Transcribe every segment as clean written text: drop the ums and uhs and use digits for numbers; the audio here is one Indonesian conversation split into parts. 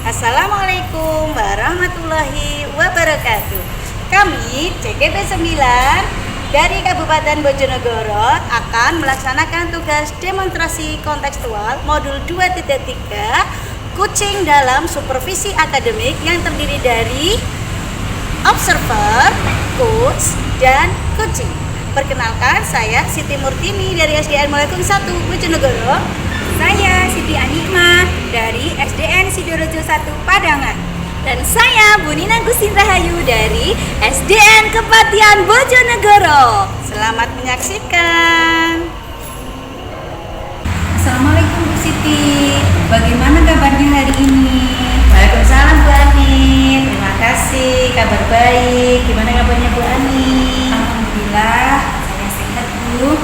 Assalamualaikum warahmatullahi wabarakatuh. Kami CGP 9 dari Kabupaten Bojonegoro akan melaksanakan tugas demonstrasi kontekstual modul 2.3 Coaching dalam supervisi akademik yang terdiri dari observer, coach, dan coaching. Perkenalkan, saya Siti Murtini dari SDN Mulekung 1 Bojonegoro. Saya Siti Anikma dari SDN Sidorejo 1 Padangan. Dan saya Bu Nina Gusin Rahayu dari SDN Kepatihan Bojonegoro. Selamat menyaksikan. Assalamualaikum Bu Siti, bagaimana kabarnya hari ini? Waalaikumsalam Bu Ani. Terima kasih, kabar baik. Gimana kabarnya Bu Ani? Alhamdulillah, saya sehat Bu.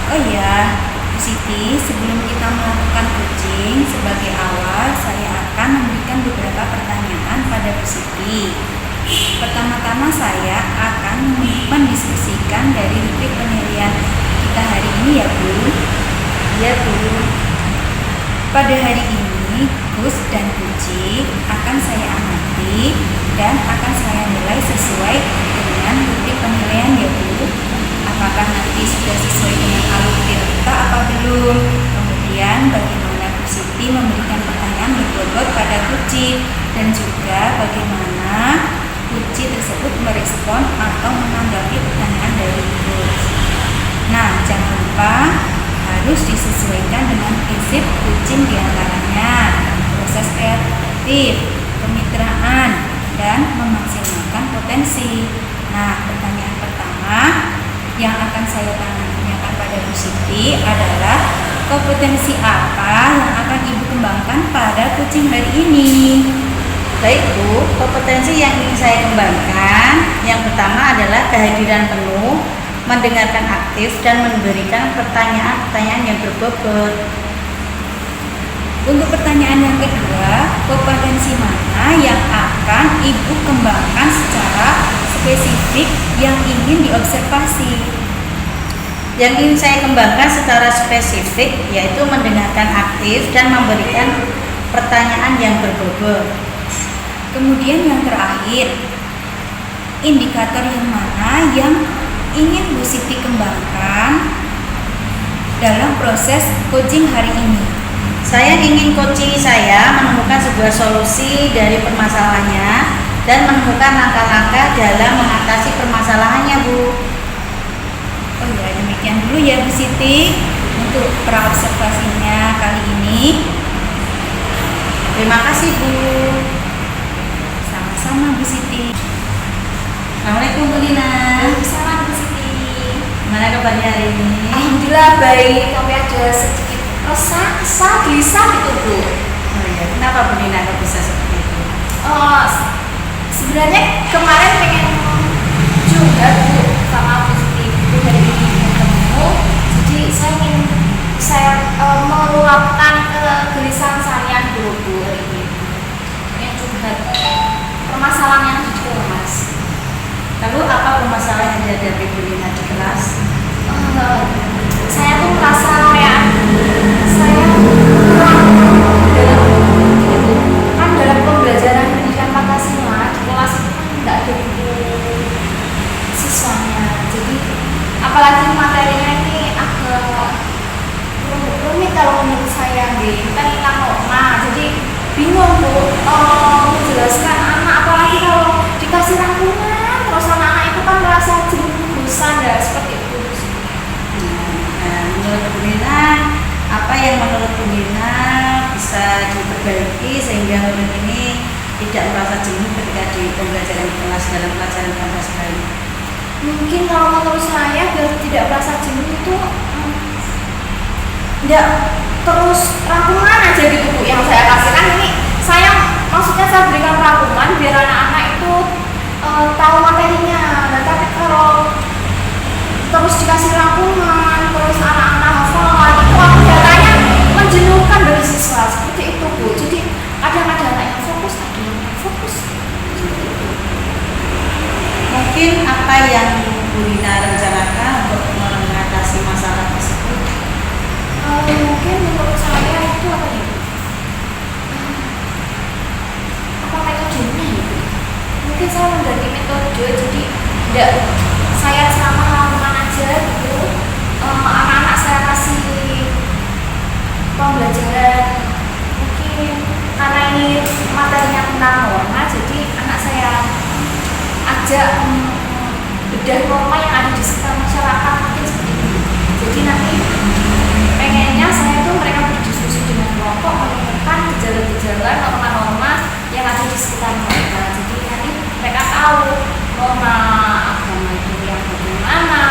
Oh iya, Bu Siti, sebelum kita melakukan coaching, sebagai awal saya akan memberikan beberapa pertanyaan pada Bu Siti. Pertama-tama saya akan mendiskusikan dari rubrik penilaian kita hari ini ya Bu. Iya Bu. Pada hari ini, Gus dan Guci akan saya amati dan akan saya nilai sesuai dengan rubrik penilaian ya Bu. Apakah nanti sudah sesuai dengan alur kita apa belum? Kemudian bagaimana Bu Siti memberikan pertanyaan berbobot pada Guci dan juga bagaimana Guci tersebut merespon atau menanggapi pertanyaan dari Gus. Nah, jangan lupa harus disesuaikan dengan prinsip coaching diantaranya proses kreatif, kemitraan, dan memaksimalkan potensi. Nah, pertanyaan pertama yang akan saya tanyakan pada Bu Siti adalah kompetensi apa yang akan Ibu kembangkan pada coaching hari ini? Baik Bu, kompetensi yang ingin saya kembangkan yang pertama adalah kehadiran penuh, mendengarkan aktif, dan memberikan pertanyaan-pertanyaan yang berbobot. Untuk pertanyaan yang kedua, kompetensi mana yang akan Ibu kembangkan secara spesifik yang ingin diobservasi? Yang ingin saya kembangkan secara spesifik yaitu mendengarkan aktif dan memberikan pertanyaan yang berbobot. Kemudian yang terakhir, indikator yang mana yang ingin Bu Siti kembangkan dalam proses coaching hari ini? Saya ingin coaching saya menemukan sebuah solusi dari permasalahannya dan menemukan langkah-langkah dalam mengatasi permasalahannya Bu. Oh ya, demikian dulu ya Bu Siti untuk praobservasinya kali ini. Terima kasih Bu. Sama-sama Bu Siti. Assalamualaikum Bu Nina. Waalaikumsalam Bu Siti. Gimana kabarnya hari ini? Alhamdulillah baik, tapi ada sedikit resah, gelisah gitu Bu. Oh iya, kenapa Bu Nina kok bisa seperti itu? Sebenarnya kemarin pengen curhat Bu sama Bu Siti Bu hari ini ketemu. Jadi saya meluapkan kegelisahan saya dulu Bu hari ini. Pengen curhat permasalahan yang di kelas. Lalu apa permasalahan yang dihadapi Bu Nina di kelas? Saya tuh merasa kayak saya kurang dalam pembelajaran pendidikan Pancasila di kelas itu kan nggak ada buku siswanya. Jadi apalagi materinya ini agak rumit kalau menurut saya gitu. Kan hilang norma, jadi bingung Bu menjelaskan anak, apalagi kalau dikasih rangkuman terus anak-anak itu kan merasa jenuh bosan ya seperti itu. Nah, menurut Bu Nina, apa yang menurut Bu Nina bisa diperbaiki sehingga murid ini tidak merasa jenuh ketika di pembelajaran kelas dalam pelajaran Pancasila ini? Mungkin kalau menurut saya biar tidak merasa jenuh itu tidak terus rangkuman aja gitu Bu yang saya kasihkan ini. Maksudnya saya berikan rangkuman biar anak-anak itu tahu materinya. Nah, tapi kalau terus dikasih rangkuman terus anak-anak hafal itu aku datanya menjenuhkan dari siswa seperti itu Bu. Jadi kadang ada anak yang fokus, ada yang tidak fokus. Mungkin apa yang Bu Nina rencanakan untuk mengatasi masalah tersebut? Mungkin menurut saya itu apa ya? mungkin saya mengganti metode, jadi tidak saya ceramah langsung aja gitu. Anak-anak saya kasih pembelajaran, mungkin karena ini materinya tentang norma, jadi anak saya ajak bedah norma yang ada di sekitar masyarakat, mungkin seperti itu. Jadi nanti pengennya saya tuh mereka berdiskusi dengan kelompok, menemukan gejala-gejala norma-norma yang ada di sekitar mereka. Jadi nanti mereka tahu norma agama itu yang bagaimana,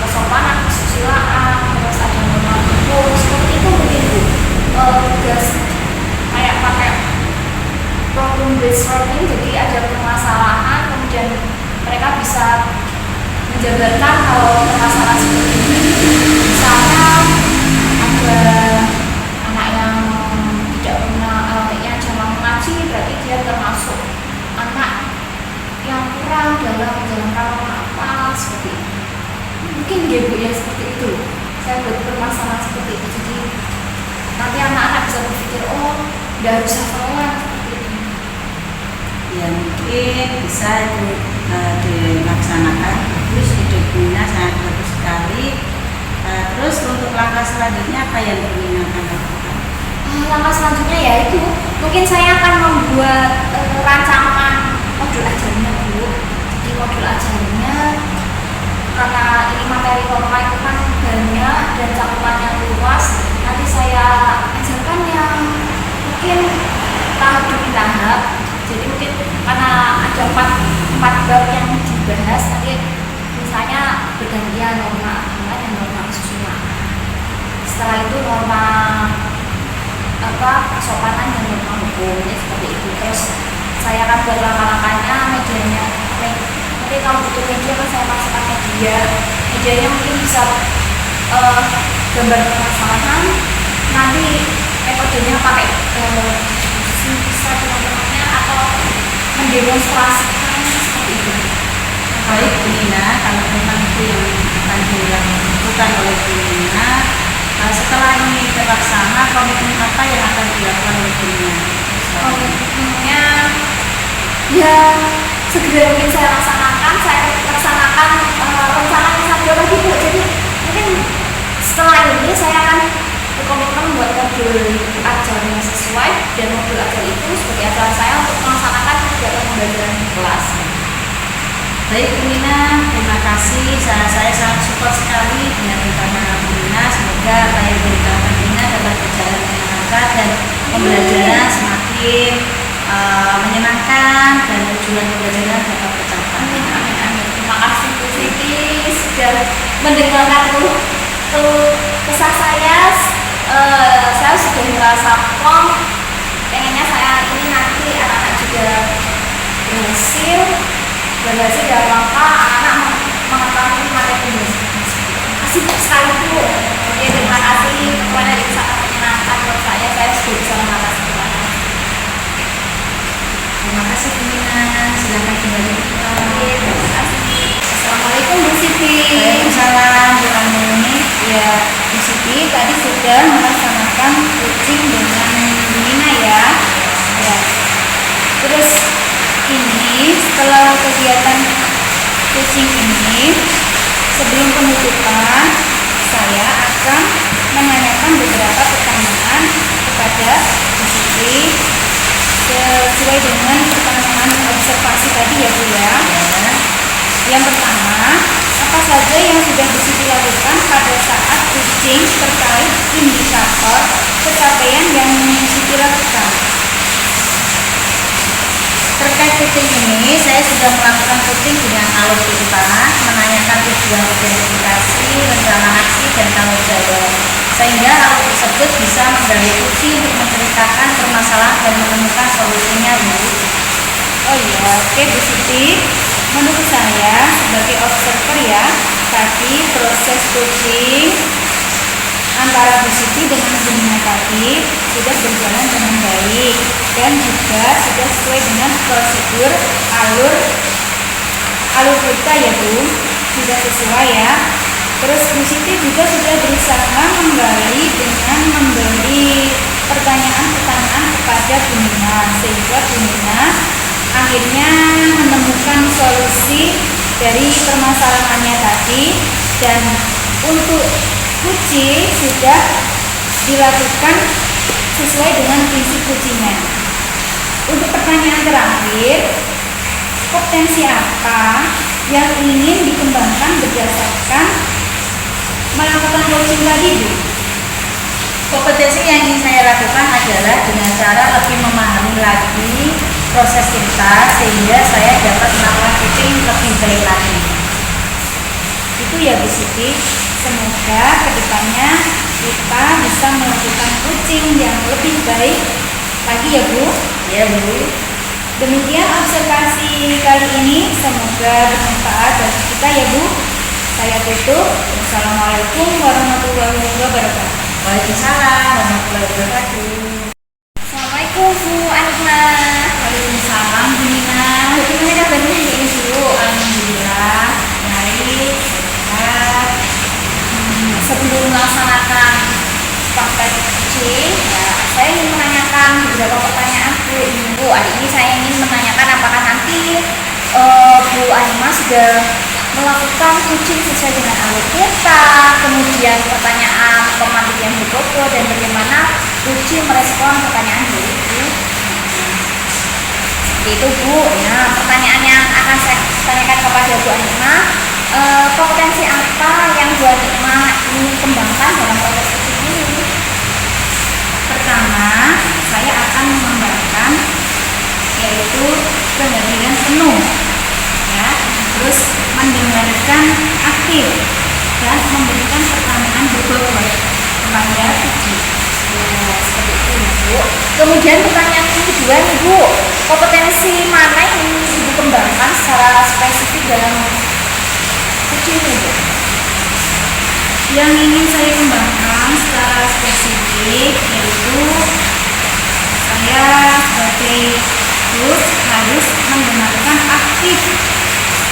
kesopanan, kesusilaan, terus ada norma hukum, seperti itu mungkin Bu. Tugas kayak pakai problem based learning, jadi ada permasalahan, kemudian mereka bisa menjabarkan kalau permasalahan seperti ini. Misalnya ada anak yang tidak pernah yang jarang mengaji, berarti dia termasuk anak yang kurang dalam menjalankan norma apa, seperti itu. Mungkin ya Bu ya, seperti itu. Saya buat permasalahan seperti itu, jadi nanti anak-anak bisa berpikir, oh tidak harus hafalan seperti itu. Ya mungkin bisa itu dilaksanakan, bagus, ide Bina sangat bagus sekali. Terus untuk langkah selanjutnya apa yang Bina akan lakukan? Langkah selanjutnya ya itu mungkin saya akan membuat rancangan modul ajarnya Bu. Jadi modul ajarnya, karena ini materi norma itu kan banyak dan cakupannya luas, nanti saya ajarkan yang mungkin tahap demi tahap. Jadi mungkin karena ada empat bab yang dibahas, nanti misalnya bergantian norma agama dan norma kesusilaan. Setelah itu norma kesopanan dan norma hukum, seperti itu. Terus saya akan buat langkah-langkahnya, medianya. Nanti kalau butuh media kan saya masukkan media. Medianya mungkin bisa gambar permasalahan. Nanti metodenya pakai bisa teman-temannya atau mendemonstrasikan seperti itu. Baik Bu Nina, kalau memang itu yang akan dilakukan oleh Bu Nina, setelah ini terlaksana, komitmen apa yang akan dilakukan oleh Bu Nina? Komitmennya ya segera mungkin saya laksanakan rencana yang satu lagi Bu. Jadi mungkin setelah ini saya akan berkomitmen buat modul ajar yang sesuai, dan modul ajar itu sebagai acara saya untuk melaksanakan kegiatan pembelajaran di kelas. Baik Bu Nina, terima kasih. Saya sangat support sekali dengan rencana Bu Nina. Semoga apa yang diberikan Bu Nina dapat berjalan dengan lancar dan pembelajaran semakin menyenangkan dan tujuan pembelajaran dapat tercapai. Amin, amin, amin. Terima kasih Bu Siti sudah mendengarkan kesah saya. Saya sudah merasa plong. Pengennya saya ini nanti anak-anak juga berhasil dalam rangka anak-anak mengetahui materi pembelajaran. Terima kasih sekali Bu. Oke, terima kasih. Pokoknya ini sangat menyenangkan buat saya. Saya sudah bisa mengatasi itu. Terima kasih Bu Nina. Silakan kembali pulang. Terima kasih. Assalamualaikum Bu Siti. Waalaikumsalam Bu Ani. Ya, Bu Siti tadi sudah melaksanakan coaching dengan Bu Nina ya. Ya. Terus ini setelah kegiatan coaching ini, sebelum penutupan saya akan menanyakan beberapa pertanyaan kepada Bu Siti sesuai dengan pertanyaan observasi tadi ya Bu ya. Yang pertama, apa saja yang sudah Bu Siti lakukan pada saat coaching terkait indikator pencapaian yang Bu Siti lakukan? Terkait coaching ini, saya sudah melakukan coaching dengan alur kehidupan, menanyakan tujuan identifikasi, rencana aksi, dan tanggung jawab. Sehingga alur tersebut bisa menggali kunci untuk menceritakan permasalahan dan menemukan solusinya, Bu. Oh iya, oke Bu Siti. Menurut saya sebagai observer ya, tadi proses coaching antara Bu Siti dengan Bu Nina tadi sudah berjalan dengan baik dan juga sudah sesuai dengan prosedur alur kita ya Bu, sudah sesuai ya. Terus Bu Siti juga sudah berusaha menggali dengan memberi pertanyaan-pertanyaan kepada Bu Nina, sehingga Bu Nina akhirnya menemukan solusi dari permasalahannya tadi, dan untuk kucing sudah dilakukan sesuai dengan prinsip kucingnya. Untuk pertanyaan terakhir, potensi apa yang ingin dikembangkan berdasarkan melakukan coaching tadi, Bu? Kompetensi yang ingin saya lakukan adalah dengan cara lebih memahami lagi proses kita sehingga saya dapat melakukan coaching lebih baik lagi. Itu ya Bu Siti. Semoga kedepannya kita bisa melakukan coaching yang lebih baik lagi ya Bu. Ya Bu. Demikian observasi kali ini, semoga bermanfaat bagi kita ya Bu. Saya tutup. Wassalamualaikum warahmatullahi wabarakatuh. Waalaikumsalam warahmatullahi wabarakatuh. Assalamualaikum Bu Anima. Waalaikumsalam Bu Nina. Bagaimana kabarnya hari ini Bu? Alhamdulillah baik, sehat. Sebelum melaksanakan praktek kucing, ya, saya ingin menanyakan beberapa pertanyaan Bu. Bu, hari ini saya ingin menanyakan apakah nanti Bu Anima sudah melakukan kucing sesuai dengan alur kita, kemudian pertanyaan pemantian berkoko, dan bagaimana kucing merespon pertanyaan Bu. Seperti itu Bu. Nah, pertanyaan yang akan saya tanyakan kepada Bu Anima, kompetensi apa yang Bu Anima ingin kembangkan dalam proses kucing ini? Pertama, saya akan mengembangkan yaitu kehadiran penuh, ya, terus mendengarkan aktif dan memberikan pertanyaan berbobot kepada kucing. Ya, seperti itu ya, Bu. Kemudian pertanyaan yang kedua nih Bu, kompetensi mana yang ingin Ibu kembangkan secara spesifik dalam kucing ini Bu? Yang ingin saya kembangkan secara spesifik yaitu saya sebagai host harus mendengarkan aktif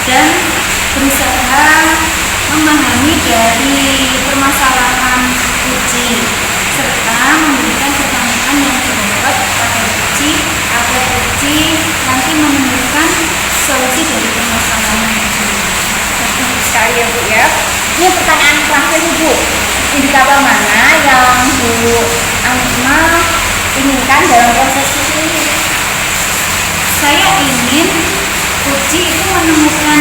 dan berusaha memahami dari permasalahan kucing serta memberikan pertanyaan yang berbobot pada kucing agar kucing nanti menemukan solusi dari permasalahan kucing. Bagus sekali ya Bu ya. Ini pertanyaan terakhir nih Bu, indikator mana yang Bu Anima inginkan dalam proses kucing ini? Saya ingin kucing itu menemukan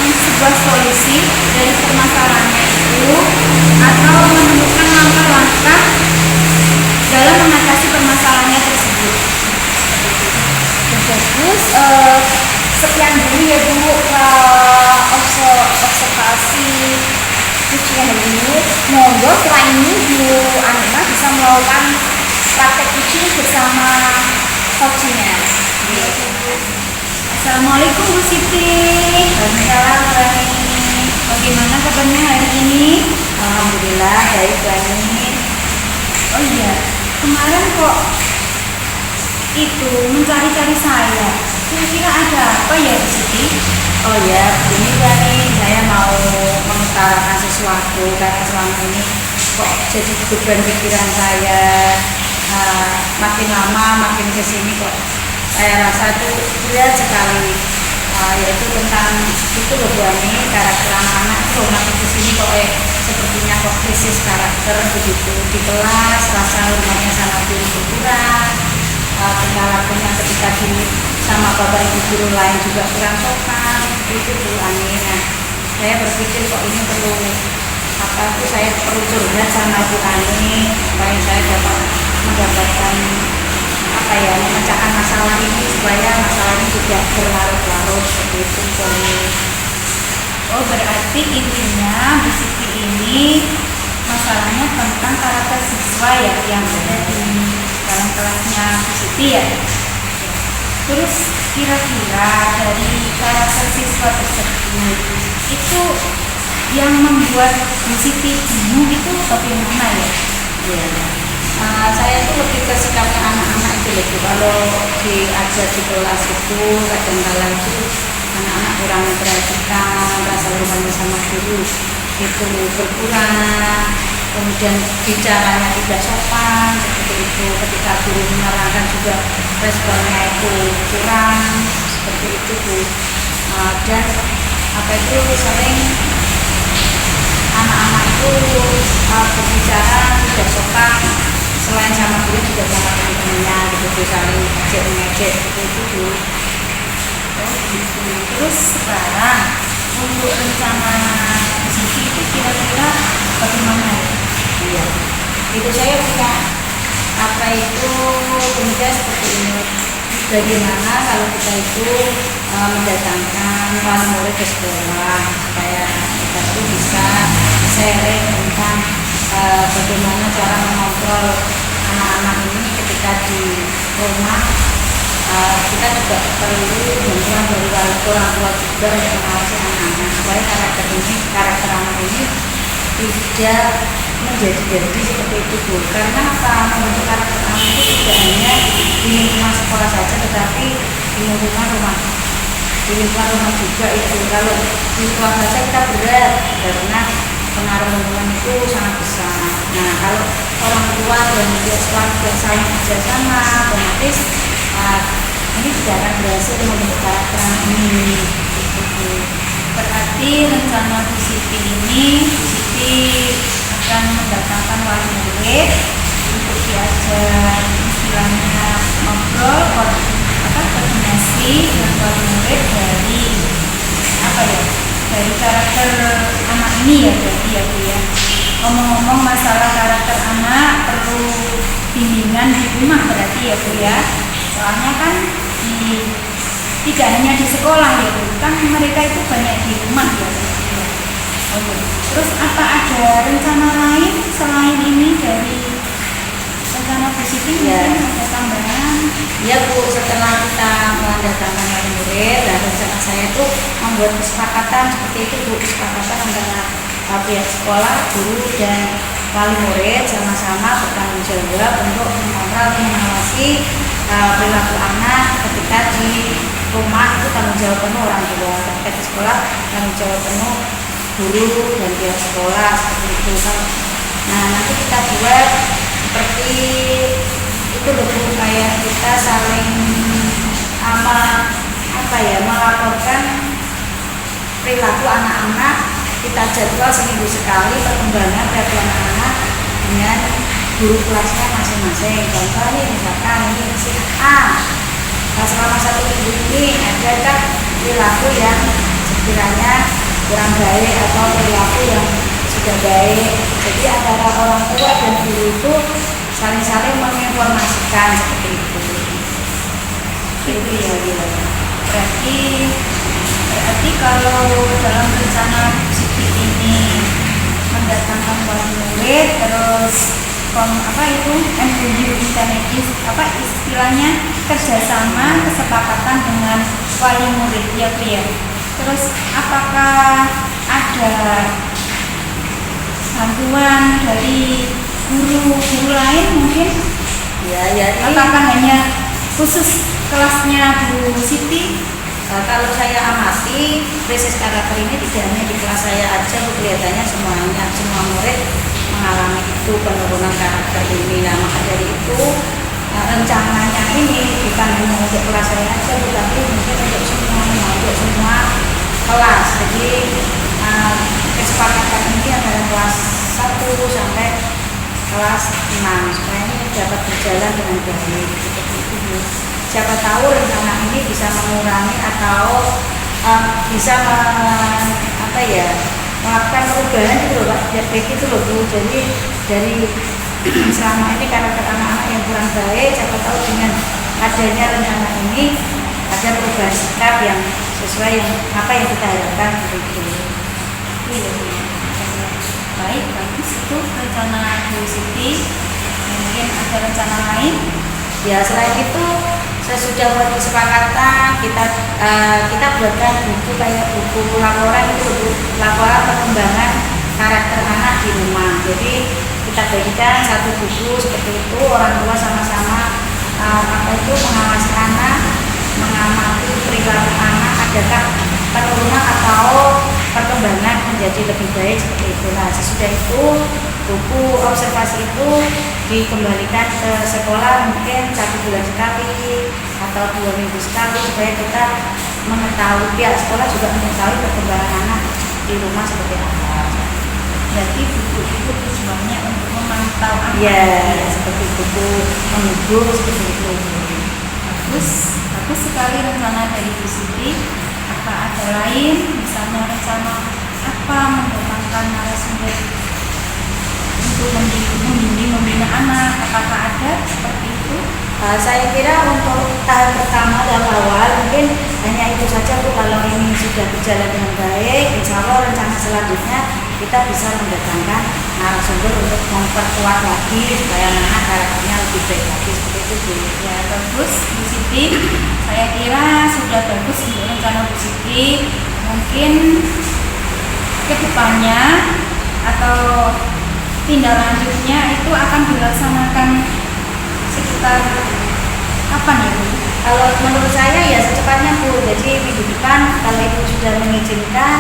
sebuah solusi dari permasalahannya itu atau menemukan langkah-langkah dalam mengatasi permasalahannya tersebut. Bagus. Sekian dulu ya Bu observasi kucing hari ini. Monggo setelah ini Bu Anima bisa melakukan praktek kucing bersama coachingnya. Assalamualaikum Bu Siti. Waalaikumsalam Bu Ani. Bagaimana kabarnya hari ini? Alhamdulillah baik Bu Ani. Oh iya, kemarin kok itu mencari-cari saya. Kira-kira ada apa ya Bu Siti? Oh ya, ini Bu Ani, saya mau mengutarakan sesuatu karena selama ini kok jadi beban pikiran saya. Makin lama makin kesini kok saya rasa itu berat sekali, yaitu tentang itu loh Bu Ani, karakter anak-anak itu makin kesini kok sepertinya kok krisis karakter begitu. Di kelas rasa hormatnya sama guru berkurang, tingkah lakunya ketika di sama bapak ibu guru lain juga kurang sopan, itu Bu Ani. Nah, saya berpikir kok ini perlu saya perlu curhat sama Bu Ani supaya saya dapat mendapatkan memecahkan masalah ini supaya masalah ini tidak berlarut-larut seperti itu Bu Ani. Oh, berarti intinya Bu Siti ini masalahnya tentang karakter siswa ya yang ada di dalam kelasnya Bu Siti ya. Terus kira-kira dari karakter siswa tersebut itu yang membuat Bu Siti bingung itu bagaimana ya? Ya. Saya itu lebih ke sikapnya anak-anak itu loh Bu. Kalau diajar di kelas itu kadang-kala itu anak-anak kurang memperhatikan, rasa hormatnya sama guru itu berkurang, kemudian bicaranya tidak sopan seperti itu. Ketika guru menerangkan juga responnya itu kurang seperti itu Bu. Dan apa itu sering anak-anak itu berbicara tidak sopan, selain sama guru juga sama teman-temannya gitu, saling ejek-mengejek seperti itu Bu. Oh gitu. Terus sekarang untuk rencana Siti itu kira-kira bagaimana ya? Iya, itu saya punya apa itu pemikiran seperti ini. Bagaimana kalau kita itu mendatangkan wali murid ke sekolah supaya kita itu bisa sharing tentang bagaimana cara mengontrol anak-anak ini ketika di rumah. Kita juga perlu bantuan dari orang tua juga untuk mengawasi anak-anak supaya karakter anak ini tidak menjadi seperti itu Bu. Karena apa? Membentuk karakter anak itu tidak hanya di lingkungan sekolah saja, tetapi di lingkungan rumah juga itu. Kalau di sekolah saja kita berat karena pengaruh lingkungan itu sangat besar. Nah, kalau orang tua dan keluarga saling kerjasama, otomatis ini tidak akan berhasil membentuk karakter anak ini. Berarti rencana Bu Siti ini, Bu Siti akan mendatangkan wali murid untuk diajar istilahnya ngobrol, koordinasi dengan wali murid dari apa ya? Dari karakter anak ini ya berarti ya Bu ya. Ngomong-ngomong masalah karakter anak perlu bimbingan di rumah berarti ya Bu ya. Soalnya kan tidak hanya di sekolah ya Bu, kan mereka itu banyak di rumah ya Bu. Oke. Terus apa ada rencana lain selain ini dari rencana Bu Siti? Ya. Mungkin ada tambahan? Ya Bu, setelah kita mendatangkan wali murid, dan rencana saya itu membuat kesepakatan seperti itu Bu, kesepakatan antara pihak sekolah, guru dan wali murid sama-sama bertanggung jawab untuk mengontrol dan mengawasi perilaku anak ketika di rumah. Itu tanggung jawab penuh orang tua, ketika di sekolah tanggung jawab penuh guru dan pihak sekolah seperti itu kan. Nah, nanti kita buat seperti itu loh Bu, kayak kita saling melaporkan perilaku anak-anak. Kita jadwal seminggu sekali perkembangan perilaku anak-anak dengan guru kelasnya masing-masing. Contoh nih, misalkan ini si A, selama 1 minggu ini adakah perilaku yang sekiranya kurang baik atau perilaku yang sudah baik. Jadi antara orang tua dan guru itu saling-saling menginformasikan seperti itu. Itu ya. Berarti kalau dalam rencana Siti ini mendatangkan wali murid, terus MOU istilahnya kerjasama kesepakatan dengan wali murid ya Bu ya. Terus apakah ada bantuan dari guru lain mungkin? Ya. Apakah hanya khusus kelasnya Bu Siti? Kalau saya amati, krisis karakter ini tidak hanya di kelas saya aja, kelihatannya semua murid mengalami itu, penurunan karakter ini. Nah, maka dari itu rencananya ini bukan hanya untuk kelas saya aja, tetapi mungkin untuk semua kelas. Jadi kesepakatan ini adalah kelas 1 sampai kelas 6 supaya ini dapat berjalan dengan baik. Seperti itu. Siapa tahu rencana ini bisa mengurangi atau bisa melakukan perubahan itu loh Pak, baik itu loh Bu. Jadi dari selama ini karakter anak-anak yang kurang baik, siapa tahu dengan adanya rencana ini ada perubahan sikap yang sesuai apa yang kita harapkan begitu. Iya. Baik, bagus itu rencana Bu Siti. Mungkin ada rencana lain? Ya, selain itu sesudah buat kesepakatan kita buatkan buku kayak buku laporan itu, laporan perkembangan karakter anak di rumah. Jadi kita bagikan 1 buku seperti itu, orang tua sama-sama mengawasi anak, mengamati perilaku anak, adakah penurunan atau perkembangan menjadi lebih baik seperti itu. Nah, sesudah itu buku observasi itu dikembalikan ke sekolah mungkin 1 bulan sekali atau 2 minggu sekali supaya kita mengetahui, pihak sekolah juga mengetahui perkembangan anak di rumah seperti apa. Berarti buku itu tujuannya untuk memantau anak. Ya, seperti buku menghibur seperti itu. Bagus sekali rencana dari Bu Siti. Apa ada lain, misalnya rencana apa mengembangkan narasumber untuk membina anak, apakah ada seperti itu? Saya kira untuk tahap pertama dan awal mungkin hanya itu saja Bu. Kalau ini sudah berjalan dengan baik, insya Allah rencana selanjutnya kita bisa mendatangkan narasumber untuk memperkuat lagi supaya anak karakternya lebih baik lagi seperti itu Bu. Ya bagus Bu Siti, saya kira sudah bagus untuk rencana Bu Siti. Mungkin kedepannya atau tindak lanjutnya itu akan dilaksanakan sekitar kapan ya Bu? Kalau menurut saya ya secepatnya Bu. Jadi minggu depan kalau Ibu sudah mengizinkan,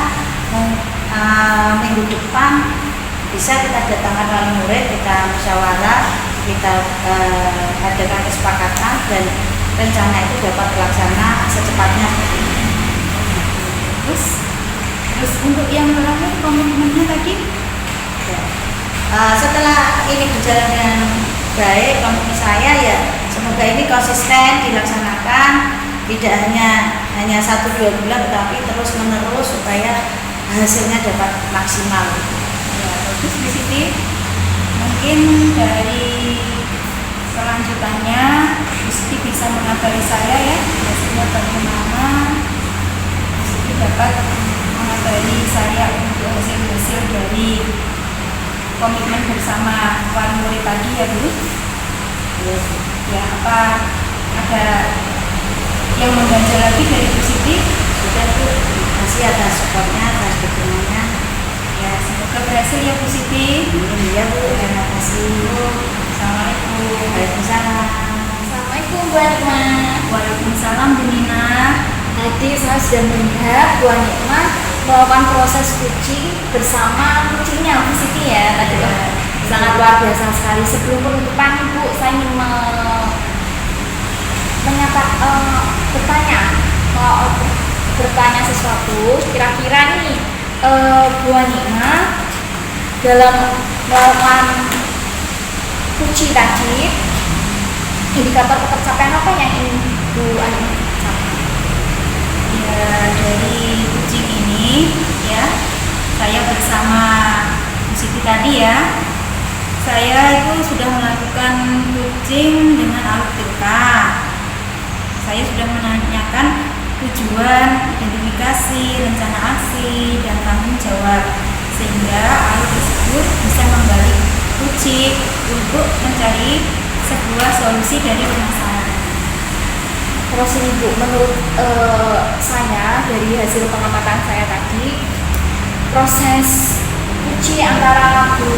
minggu depan bisa kita datangkan wali murid, kita musyawarah, kita adakan kesepakatan dan rencana itu dapat terlaksana secepatnya. Terus untuk yang terakhir komitmennya tadi? Ya. Setelah ini berjalan dengan baik, komitmen saya ya semoga ini konsisten dilaksanakan, tidak hanya 1-2 bulan tetapi terus menerus supaya hasilnya dapat maksimal. Ya bagus Bu Siti. Mungkin dari selanjutnya Bu Siti bisa mengabari saya ya hasilnya bagaimana. Bu Siti dapat mengabari saya untuk hasil dari komitmen bersama wali murid tadi ya Bu. Yes. Ya apa ada yang mengganjal lagi dari Bu Siti? Sudah Bu, masih atas supportnya, atas dukungannya. Ya semoga berhasil ya Bu Siti. Iya Bu, terima kasih. Assalamualaikum. Waalaikumsalam. Assalamualaikum Bu Nikma. Waalaikumsalam Bu Nina. Tadi saya sudah melihat Bu Nikma melakukan proses kucing bersama kucingnya Bu Siti ya tadi sangat luar biasa sekali. Sebelum penutupan Bu, saya ingin bertanya sesuatu. Kira-kira nih Bu Nikma dalam melakukan kucing tadi, indikator pencapaian apa yang ingin Bu Nikma capai? Ya dari kucing ini ya saya bersama Bu Siti tadi ya, saya itu sudah melakukan kucing dengan alur tingkah. Saya sudah menanyakan tujuan, identifikasi, rencana aksi, dan tanggung jawab sehingga alur tersebut bisa membalik kucing untuk mencari sebuah solusi dari permasalahan. Terus ini Bu, menurut saya dari hasil pengamatan saya tadi, proses kuci antara Bu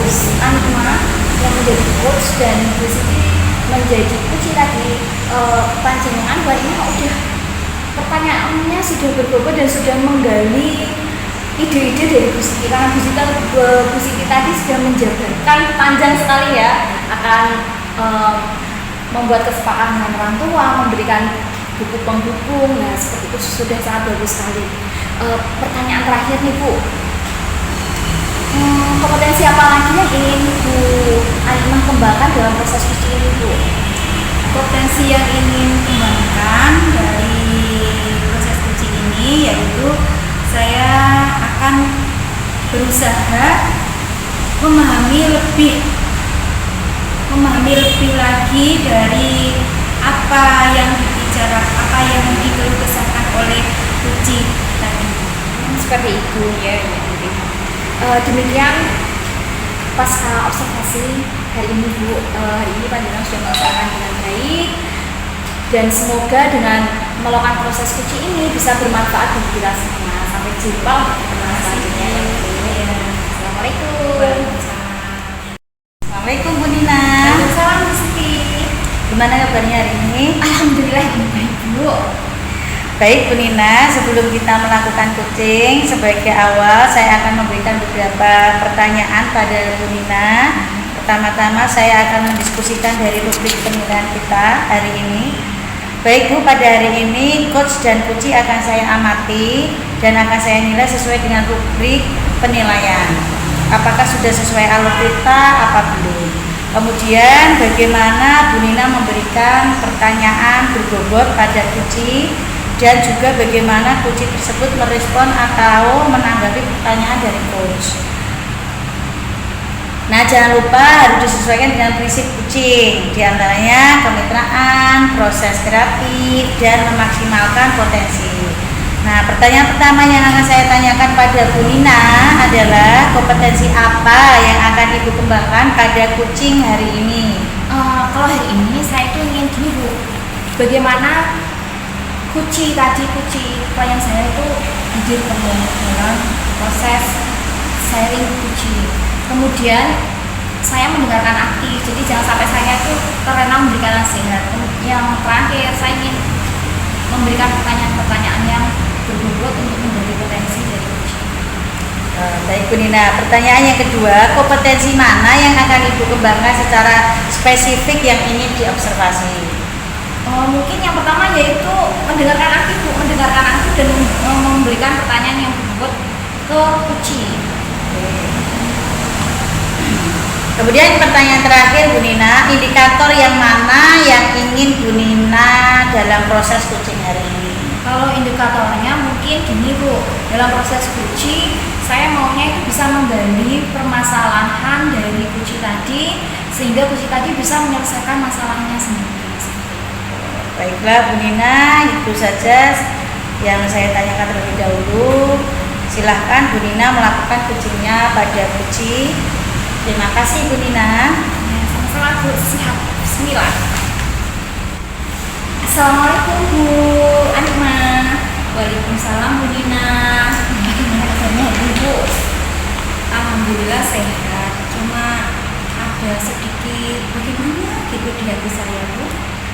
Nikma yang menjadi coach dan Bu Siti menjadi kuci tadi, panjenengan Bu Nikma udah pertanyaannya sudah berbobot dan sudah menggali ide-ide dari Bu Siti, karena Bu Siti tadi sudah menjabarkan panjang sekali ya akan membuat kesepakatan dengan orang tua, memberikan buku penghubung, nah seperti itu sudah sangat bagus sekali. Pertanyaan terakhir nih Bu, kompetensi apa lagi yang ingin Bu Nikma kembangkan dalam proses kucing ini Bu? Potensi yang ingin kembangkan dari proses kucing ini yaitu saya akan berusaha memahami lebih lagi dari apa yang dibicarakan, apa yang dikeluh kesahkan oleh kucing tadi. Seperti itu ya. Demikian pasca observasi hari ini Bu, hari ini panjenengan sudah melaksanakan dengan baik dan semoga dengan melakukan proses kucing ini bisa bermanfaat bagi kita semua. Sampai jumpa untuk pertemuan selanjutnya ya Bu. Assalamualaikum. Assalamualaikum Bu Nina. Waalaikumsalam Bu Siti. Gimana kabarnya hari ini? Alhamdulillah baik Bu. Baik Bu Nina, sebelum kita melakukan coaching, sebagai awal saya akan memberikan beberapa pertanyaan pada Bu Nina. Pertama-tama saya akan mendiskusikan dari rubrik penilaian kita hari ini. Baik Bu, pada hari ini coach dan kuci akan saya amati dan akan saya nilai sesuai dengan rubrik penilaian. Apakah sudah sesuai alur-kita apa belum? Kemudian bagaimana Bu Nina memberikan pertanyaan berbobot pada kuci dan juga bagaimana kuci tersebut merespon atau menanggapi pertanyaan dari coach. Nah, jangan lupa harus disesuaikan dengan prinsip kucing, diantaranya kemitraan, proses kreatif, dan memaksimalkan potensi. Nah, pertanyaan pertama yang akan saya tanyakan pada Bu Nina adalah kompetensi apa yang akan Ibu kembangkan pada kucing hari ini? Kalau hari ini saya itu ingin gini Bu, bagaimana kuci klien saya itu hadir dalam proses sharing kuci. Kemudian saya mendengarkan aktif, jadi jangan sampai saya itu terlena memberikan nasihat. Yang terakhir, saya ingin memberikan pertanyaan-pertanyaan yang berbobot untuk memberi potensi dari kucing. Baik Bu Nina, pertanyaan yang kedua, kompetensi mana yang akan Ibu kembangkan secara spesifik yang ingin diobservasi? Mungkin yang pertama yaitu mendengarkan aktif dan memberikan pertanyaan yang berbobot ke kucing. Kemudian pertanyaan terakhir Bu Nina, indikator yang mana yang ingin Bu Nina dalam proses kucing hari ini? Kalau indikatornya mungkin gini Bu, dalam proses kucing saya maunya itu bisa menggali permasalahan dari kucing tadi sehingga kucing tadi bisa menyelesaikan masalahnya sendiri. Baiklah Bu Nina, itu saja yang saya tanyakan terlebih dahulu. Silahkan Bu Nina melakukan kucingnya pada kucing. Terima kasih Bu Nina. Sama-sama Bu, siap. Bismillah. Assalamualaikum Bu Anima. Waalaikumsalam Bu Nina. Bagaimana kabarnya Bu? Alhamdulillah sehat. Cuma ada sedikit bagaimana gitu di hati saya Bu.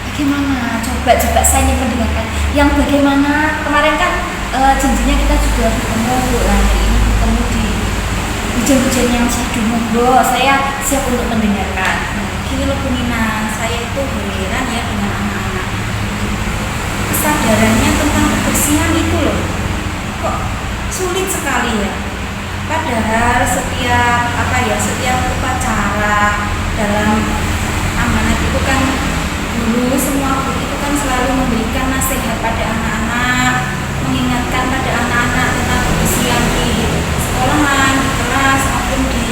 Bagaimana? Coba saya ingin mendengarkan. Yang bagaimana kemarin kan janjinya kita juga bertemu Bu. Nah, hari ini bertemu di hujan-hujan yang syahdu, monggo saya siap untuk mendengarkan. Gini loh Bu Nina, saya itu heran ya dengan anak-anak. Kesadarannya tentang kebersihan itu loh, kok sulit sekali ya. Padahal setiap upacara dalam amanat itu kan guru, semua guru itu kan selalu memberikan nasihat pada anak-anak, mengingatkan pada anak-anak tentang kebersihan di sekolahan, di kelas maupun di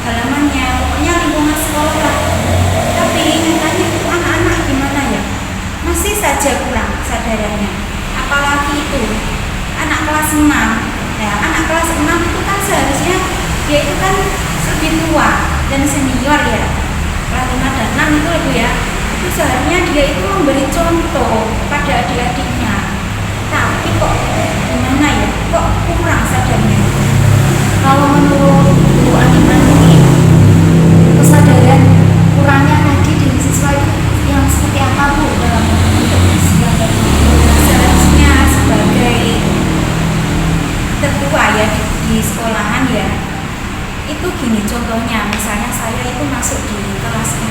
halamannya, pokoknya lingkungan sekolah. Tapi nyatanya itu anak-anak gimana ya, masih saja kurang kesadarannya. Apalagi itu anak kelas 6. Nah, anak kelas 6 itu kan seharusnya dia itu kan lebih tua dan senior ya, kelas 5 dan 6 itu loh Bu ya. Itu seharusnya dia itu memberi contoh pada adik-adiknya, tapi kok gimana ya, kok kurang sadarnya. Kalau menurut Bu Anima ini kesadaran kurangnya tadi dari siswa itu yang seperti apa Bu dalam bentuk kebersihan tadi? Seharusnya sebagai tertua ya di sekolahan ya, itu gini contohnya, misalnya saya itu masuk di kelas 6,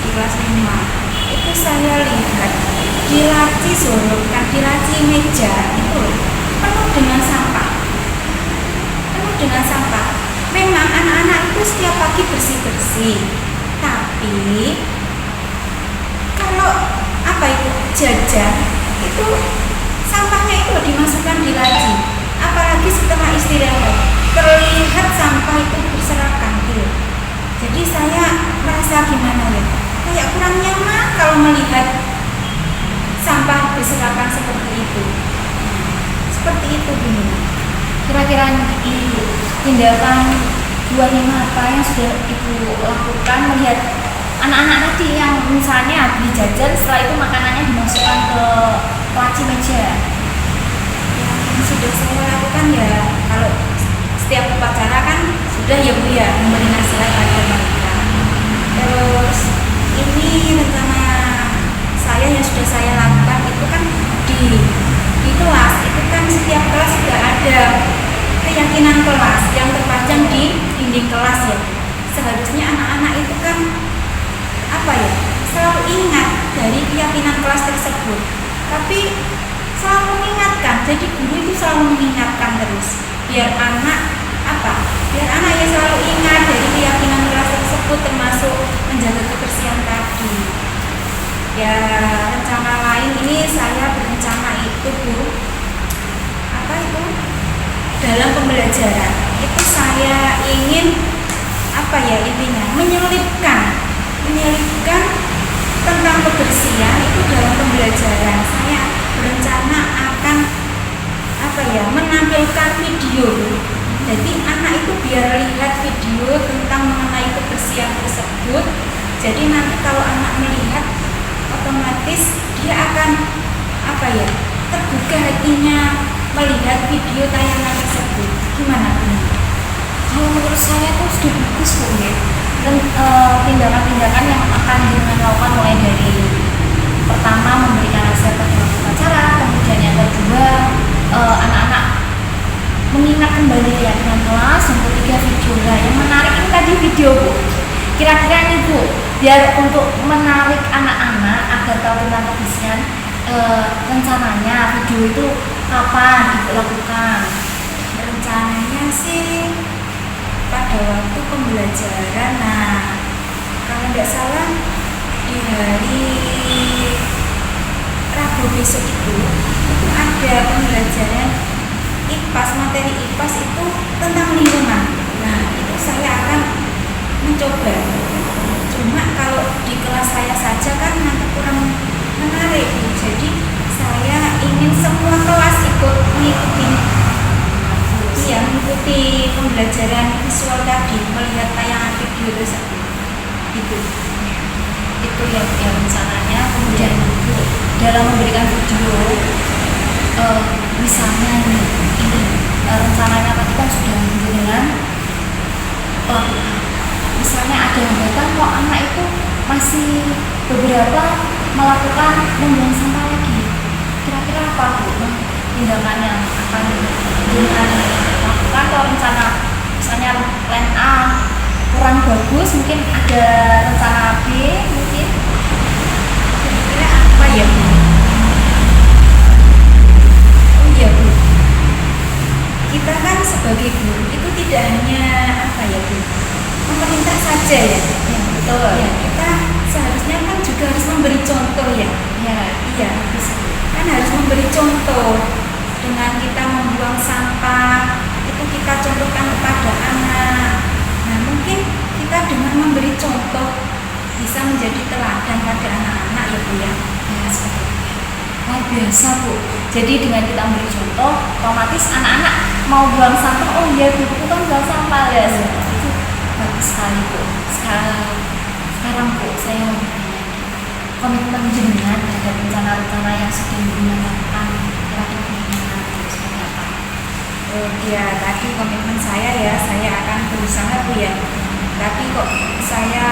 di kelas 5 itu saya lihat di laci sorokan, di laci meja itu penuh dengan sampah. Memang anak-anak itu setiap pagi bersih-bersih, tapi kalau jajan itu sampahnya itu dimasukkan di laci. Apalagi setelah istirahat terlihat sampah itu berserakan gitu. Jadi saya merasa gimana ya, kayak kurang nyaman kalau melihat sampah berserakan seperti itu. Seperti itu gini. Kira-kira Ibu tindakan Bu Anima apa yang sudah Ibu lakukan melihat anak-anak tadi yang misalnya beli jajan setelah itu makanannya dimasukkan ke laci meja? Yang sudah saya lakukan ya, kalau setiap upacara kan sudah ya Bu ya, memberi nasihat pada mereka. Terus ini rencana saya yang sudah saya lakukan itu kan di kelas itu kan setiap kelas sudah ada keyakinan kelas yang terpajang di dinding kelas ya. Seharusnya anak-anak itu kan selalu ingat dari keyakinan kelas tersebut, tapi selalu mengingatkan. Jadi guru itu selalu mengingatkan terus biar anak biar anak ya selalu ingat dari keyakinan kelas tersebut, termasuk menjaga kebersihan tadi. Ya, rencana lain ini saya berencana itu Bu, dalam pembelajaran itu saya ingin intinya menyelipkan tentang kebersihan itu dalam pembelajaran. Saya berencana akan menampilkan video. Jadi anak itu biar lihat video tentang mengenai kebersihan tersebut. Jadi nanti kalau anak melihat, otomatis dia akan terbuka hatinya melihat video tayangan tersebut. Gimana Bu? Kalau menurut saya itu sudah bagus Bu ya. Dan tindakan-tindakan yang akan dilakukan mulai dari pertama memberikan nasihat pada upacara, kemudian yang kedua anak-anak mengingat kembali keyakinan kelas, yang ketiga video. Nah, yang menarik ini tadi video Bu. Kira-kira nih Bu, biar untuk menarik anak-anak agar tahu tentang kebersihan, rencananya video itu kapan dilakukan? Rencananya sih pada waktu pembelajaran. Nah, kalau tidak salah di hari Rabu besok itu ada pembelajaran IPAS, materi IPAS itu tentang lingkungan. Nah, itu saya akan mencoba. Cuma kalau di kelas saya saja kan nanti kurang menarik. Jadi saya ingin semua kelas ikut mengikuti pembelajaran visual tadi, melihat tayangan video tersebut. Itu yang rencananya. Kemudian dalam memberikan video, misalnya ini rencananya tadi kan sudah dengan misalnya ada hambatan kok anak itu masih beberapa melakukan membuang sampah lagi. Kira-kira apa Bu tindakan yang akan dilakukan kalau rencana misalnya plan A kurang bagus, mungkin ada rencana B mungkin. Kira-kira apa ya Bu? Oh iya Bu, kita kan sebagai guru itu tidak hanya Bu, pemerintah saja ya. Betul. Ya, kita seharusnya kan juga harus memberi contoh ya. Iya, kan harus memberi contoh dengan kita membuang sampah. Itu kita contohkan kepada anak. Nah, mungkin kita dengan memberi contoh bisa menjadi teladan pada anak-anak ya Bu ya. Seperti itu. Luar biasa Bu. Jadi dengan kita memberi contoh, otomatis anak-anak mau buang sampah. Oh iya, buku kan buang sampah ya. Itu bagus sekali Bu. Sekarang Bu, saya mau bertanya, komitmen jenengan terhadap rencana-rencana yang sudah dilakukan, kira-kira seperti apa? Ya tadi komitmen saya ya, saya akan berusaha Bu ya. Tapi kok saya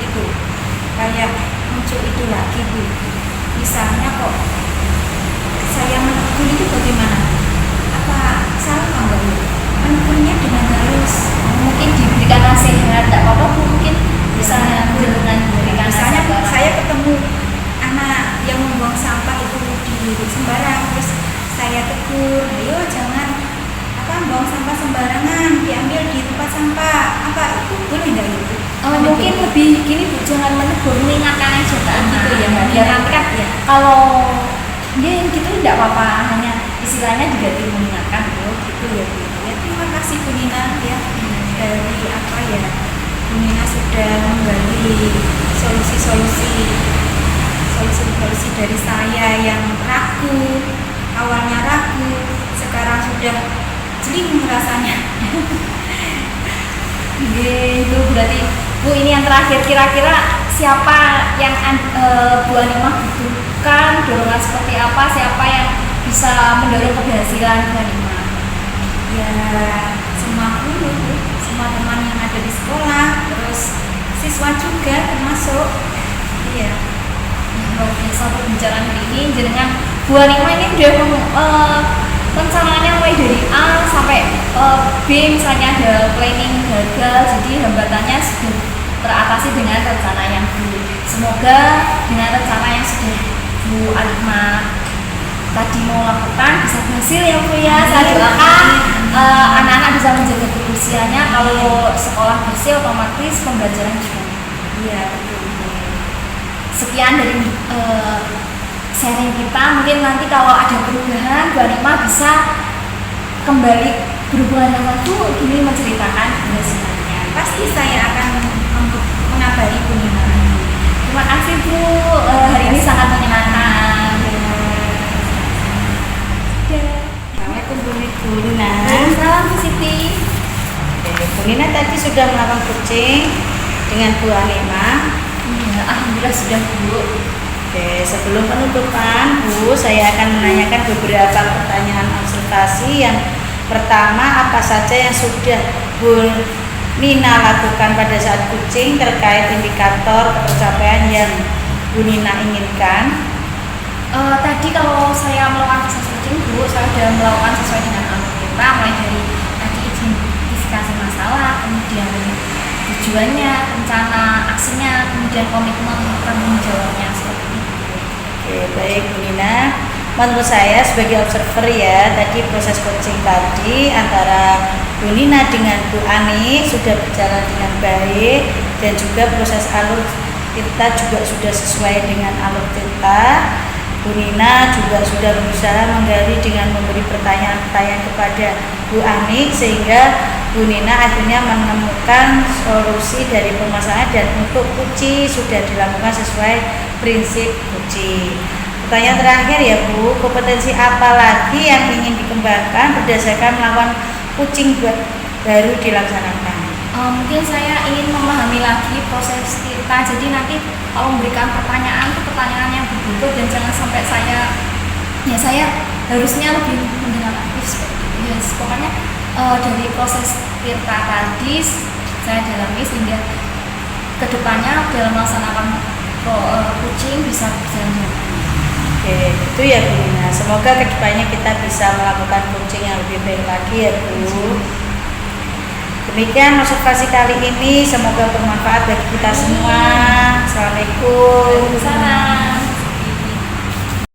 itu kayak muncul itu lagi Bu. Misalnya kok saya menegur itu bagaimana? Apa salah enggak Bu? Menegurnya dengan halus. Mungkin diberikan nasihat, tidak apa-apa Bu, mungkin bisa dengan diberikan Misalnya nasihat. saya ketemu anak yang membuang sampah itu di sembarang, terus saya tegur, ayo jangan buang sampah sembarangan, diambil di tempat sampah. Apa itu boleh nggak itu? Mungkin lebih gini Bu, jangan menegur, mengingatkan aja ke anak gitu ya, biar nanti kan ya. Kalau dia gitu tidak apa-apa, hanya istilahnya juga mengingatkan Bu. Gitu ya Bu. Ya terima kasih Bu Nina ya, dari Bu Nina sudah menggali solusi dari saya yang ragu, awalnya ragu, sekarang sudah jeli rasanya. Gitu berarti Bu, ini yang terakhir, kira-kira siapa yang Bu Animah butuhkan, dorongan seperti apa, siapa yang bisa mendorong keberhasilan Bu Animah? Ya semua guru, semua teman yang ada di sekolah, terus siswa juga termasuk. Iya. Oke, satu pembicaraan hari ini jenengan Bu Animah ini udah rencananya mulai dari A sampai B, misalnya ada planning gagal, jadi hambatannya sudah teratasi dengan rencana yang B. Semoga dengan rencana yang sudah Bu Alimah tadi mau lakukan bisa berhasil ya Bu ya. Saya doakan anak-anak bisa menjaga kebersihannya. Kalau sekolah bersih otomatis pembelajaran juga. Iya, betul. Sekian dari sharing kita. Mungkin nanti kalau ada perubahan Bu Alimah bisa kembali berhubungan dengan Bu gini menceritakan keberhasilannya. Pasti saya akan mengabari Bu Nina. Terima kasih Bu, hari ini sangat menyenangkan. Assalamualaikum Bu Nina. Salam Bu Siti. Oke, Bu Nina tadi sudah melakukan coaching dengan Bu Alimah. Iya, alhamdulillah sudah Bu. Oke, sebelum penutupan Bu, saya akan menanyakan beberapa pertanyaan observasi. Yang pertama, apa saja yang sudah Bu Nina lakukan pada saat coaching terkait indikator pencapaian yang Bu Nina inginkan? Tadi kalau saya melakukan proses coaching Bu, saya sudah melakukan sesuai dengan alur kita, mulai dari tadi identifikasi masalah, kemudian tujuannya, rencana aksinya, kemudian komitmen tanggung jawabnya seperti itu. Oke, baik Bu Nina. Menurut saya sebagai observer ya, tadi proses coaching tadi antara Bu Nina dengan Bu Ani sudah berjalan dengan baik, dan juga proses alur kita juga sudah sesuai dengan alur kita. Bu Nina juga sudah berusaha menggali dengan memberi pertanyaan-pertanyaan kepada Bu Ani, sehingga Bu Nina akhirnya menemukan solusi dari permasalahan, dan untuk uji sudah dilakukan sesuai prinsip uji. Pertanyaan terakhir ya Bu, kompetensi apa lagi yang ingin dikembangkan berdasarkan melakukan coaching baru dilaksanakan? Mungkin saya ingin memahami lagi proses kita, jadi nanti kalau memberikan pertanyaan itu pertanyaan yang betul dan jangan sampai saya harusnya lebih mendengar aktif seperti itu. Ya, pokoknya dari proses kita tadi saya dalami sehingga kedepannya dalam melaksanakan coaching bisa berjalan dengan baik. Oke, itu ya Bu Nina. Semoga kedepannya kita bisa melakukan coaching yang lebih baik lagi ya Bu. Demikian observasi kali ini, semoga bermanfaat bagi kita semua. Assalamualaikum. Waalaikumsalam.